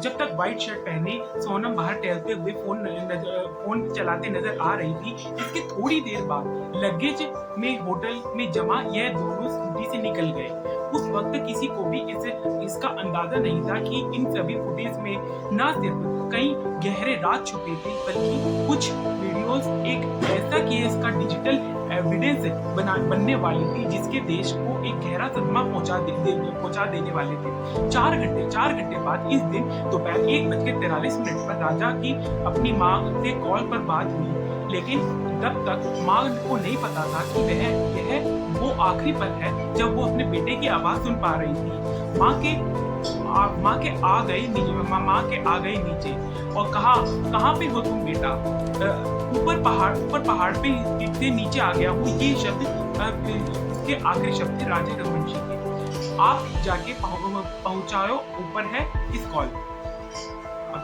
जब तक white shirt पहने सोनम बाहर टहलते हुए फोन चलाते नजर आ रही थी, इसके थोड़ी देर बाद लगेज में होटल में जमा यह दोनों स्कूटी से निकल गए। उस वक्त किसी को भी इसका अंदाजा नहीं था कि इन सभी फुटेज में न सिर्फ कई गहरे राज छुपे थे, बल्कि कुछ वीडियोस एक ऐसा केस का डिजिटल एविडेंस बनने वाली थी जिसके देश को एक गहरा सदमा पहुंचा देने वाले थे। 4 घंटे बाद इस दिन दोपहर 1:43 पर राजा की अपनी माँ से कॉल पर बात हुई, लेकिन तब तक माँ को नहीं पता था कि यह वो आखिरी पल है जब वो अपने बेटे की आवाज सुन पा रही थी। माँ के आ गए नीचे और कहा, कहाँ पे हो तुम बेटा? ऊपर पहाड़ पे से नीचे आ गया हूँ। ये शब्द उसके आखिरी शब्द थे राजा रघुवंशी के। आप जाके पहुंचाओ, ऊपर है इस कॉल। अब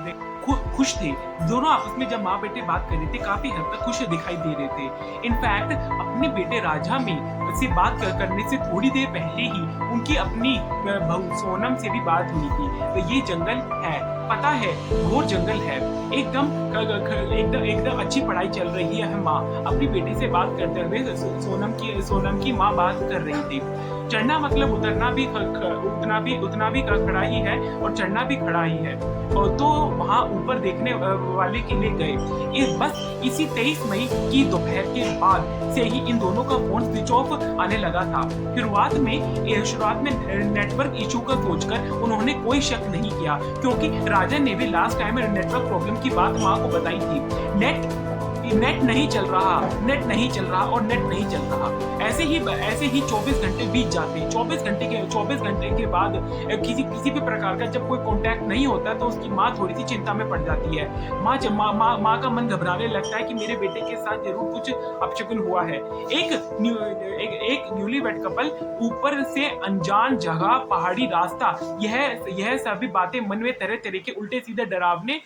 खुश थे दोनों आपस में। जब माँ बेटे बात कर रहे थे काफी हद तक खुश दिखाई दे रहे थे। इनफैक्ट अपने बेटे राजा में से बात करने से थोड़ी देर पहले ही उनकी अपनी बहू सोनम से भी बात हुई थी। तो ये जंगल है, पता है, घोर जंगल है। एकदम अच्छी पढ़ाई चल रही है। माँ अपनी बेटे से बात करते हुए सोनम की माँ बात कर रही थी। चढ़ना मतलब उतरना भी उतना भी खड़ा ही है और चढ़ना भी खड़ा ही है। और तो वहाँ ऊपर देखने वाले के लिए गए। बस इसी 23 मई की दोपहर के बाद से ही इन दोनों का फोन स्विच ऑफ आने लगा था। शुरुआत में नेटवर्क इशू का सोचकर उन्होंने कोई शक नहीं किया, क्योंकि राजा ने भी लास्ट टाइम नेटवर्क प्रॉब्लम की बात माँ को बताई थी। नेट नहीं चल रहा और नेट नहीं चल रहा। ऐसे ही 24 घंटे बीत जाते। 24 घंटे के बाद किसी भी प्रकार का जब कोई कांटेक्ट नहीं होता तो उसकी माँ थोड़ी सी चिंता में पड़ जाती है। माँ का मन घबराने लगता है कि मेरे बेटे के साथ जरूर कुछ अपशकुन हुआ है। एक न्यूलीवेड कपल, ऊपर से अनजान जगह, पहाड़ी रास्ता, यह सभी बातें मन में तरह तरह के उल्टे सीधे डरावने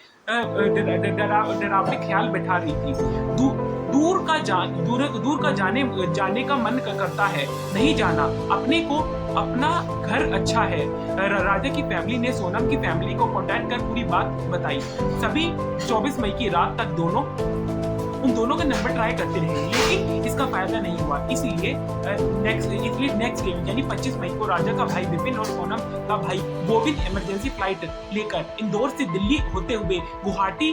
ख्याल बैठा रही थी। दूर का जाने का मन करता है, नहीं जाना। अपना घर अच्छा है। राजा की फैमिली ने सोनम की फैमिली को कांटेक्ट कर पूरी बात बताई। सभी 24 मई की रात तक उन दोनों का नंबर ट्राई करते रहे, लेकिन इसका फायदा नहीं हुआ। इसलिए नेक्स्ट डे यानी 25 मई को राजा का भाई विपिन और सोनम का भाई बोबिन इमरजेंसी फ्लाइट लेकर इंदौर से दिल्ली होते हुए गुवाहाटी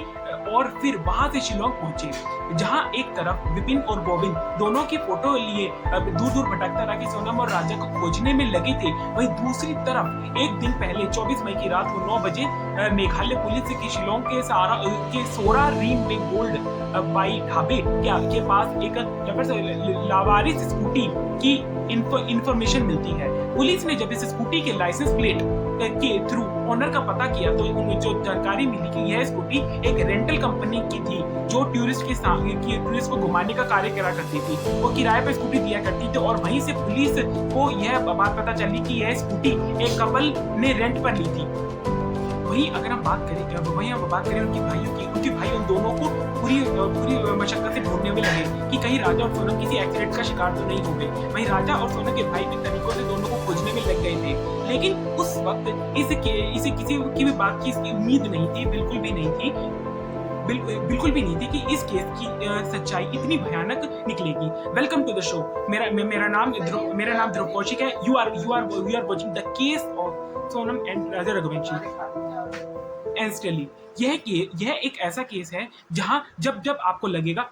और फिर वहां से शिलोंग पहुंचे, जहां एक तरफ विपिन और बोबिन दोनों की फोटो लिए दूर भटकता रहा कि सोनम और राजा को खोजने में लगे थे। वहीं दूसरी तरफ एक दिन पहले 24 मई की रात को 9 बजे मेघालय पुलिस की शिलोंग के सोरा रीम में गोल्ड बाई ढाबे के पास एक लावारिस स्कूटी की इंफॉर्मेशन मिलती है। पुलिस ने जब इस स्कूटी के लाइसेंस प्लेट के थ्रू ओनर का पता किया तो उन्हें जो जानकारी मिली कि यह स्कूटी एक रेंटल कंपनी की थी जो टूरिस्ट को घुमाने का कार्य करा करती थी। वो किराए पर स्कूटी दिया करती थी और वहीं से पुलिस को यह बात पता चली कि यह स्कूटी एक कपल ने रेंट पर ली थी। वहीं अगर हम बात करें उनके भाई उन दोनों को पूरी मशक्कत से ढूंढने में लगे कि कहीं राजा और सोनम किसी एक्सीडेंट का शिकार तो नहीं हो गए। वहीं राजा और सोनम के भाई भी तरीकों से दोनों को खोजने में लग गए थे, लेकिन उस वक्त इसे किसी की भी बात की उम्मीद नहीं थी, बिल्कुल भी नहीं थी कि इस केस की सच्चाई इतनी भयानक निकलेगी। Welcome to the show. मेरा नाम ध्रुव कौशिक है। You are watching the case of Sonam and Raja Raghuvanshi. यह एक ऐसा केस है जहां जब आपको लगेगा